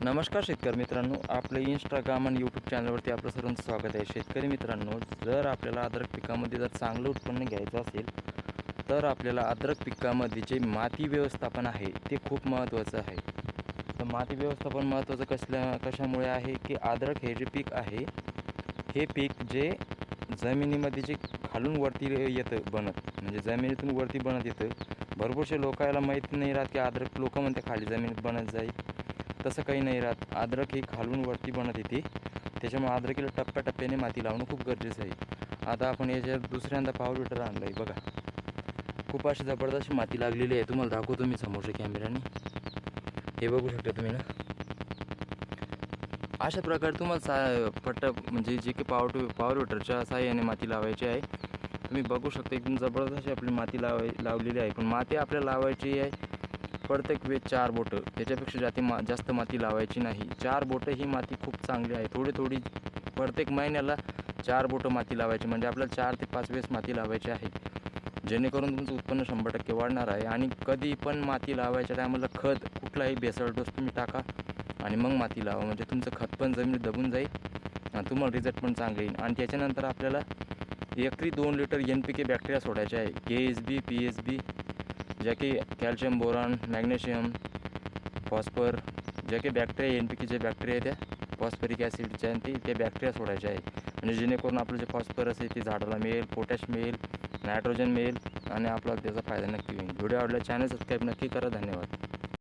नमस्कार शेतकरी मित्रांनो, आपलं इंस्टाग्राम आणि यूट्यूब चॅनलवरती आपलं सर्वांचं स्वागत आहे. शेतकरी मित्रांनो, जर आपल्याला अद्रक पिकामध्ये जर चांगलं उत्पन्न घ्यायचं असेल तर आपल्याला अद्रक पिकामध्ये जे माती व्यवस्थापन आहे ते खूप महत्त्वाचं आहे. तर माती व्यवस्थापन महत्त्वाचं कशामुळे आहे की अद्रक हे जे पीक आहे हे पीक जे जमिनीमध्ये जे खालून वरती येतं बनत, म्हणजे जमिनीतून वरती बनत येतं. भरपूरशे लोकांना माहीत नाही राहत की अद्रक लोक म्हणते खाली जमिनीत बनत जाईल. तसं काही नाही राहत. अद्रक ही खालून वरती बनत येते. त्याच्यामुळे अद्रकीला टप्प्याटप्प्याने माती लावणं खूप गरजेचं आहे. आता आपण याच्यात दुसऱ्यांदा पावर विटर आणलं आहे बघा. खूप अशी जबरदस्त माती लागलेली आहे. तुम्हाला दाखवतो मी समोरच्या कॅमेऱ्याने. हे बघू शकता तुम्ही ना. अशा प्रकारे तुम्हाला म्हणजे जे की पॉवर विटरच्या साहाय्याने माती लावायची आहे. तुम्ही बघू शकता एकदम जबरदस्त अशी आपली माती लावलेली आहे. पण माती आपल्याला लावायची आहे प्रत्येक वेळेस 4 बोटं, त्याच्यापेक्षा जास्त माती लावायची नाही. 4 बोटं ही माती खूप चांगली आहे. थोडी प्रत्येक महिन्याला 4 बोटं माती लावायची, म्हणजे आपल्याला 4 ते 5 वेळेस माती लावायची आहे. जेणेकरून तुमचं उत्पन्न 100% वाढणार आहे. आणि कधी पण माती लावायच्या टायमाला खत कुठलाही भेसळ डोस तुम्ही टाका आणि मग माती लावा, म्हणजे तुमचं खत पण जमिनीत दबून जाईल आणि तुम्हाला रिझल्ट पण चांगले येईल. आणि त्याच्यानंतर आपल्याला एकरी 2 लिटर NPK बॅक्टेरिया सोडायचे आहे. KSB, PSB, ज्या की कॅल्शियम, बोरॉन, मॅग्नेशियम, फॉस्फर, ज्या की बॅक्टेरिया NPK जे बॅक्टेरिया आहे त्या फॉस्फरिक ॲसिडच्या ते बॅक्टेरिया सोडायचे आहे. म्हणजे जेणेकरून आपलं जे फॉस्फरस आहे ते झाडाला मिळेल, पोटॅश मिळेल, नायट्रोजन मिळेल आणि आपल्याला त्याचा फायदा नक्की होईल. व्हिडिओ आवडला चॅनल सबस्क्राईब नक्की करा. धन्यवाद.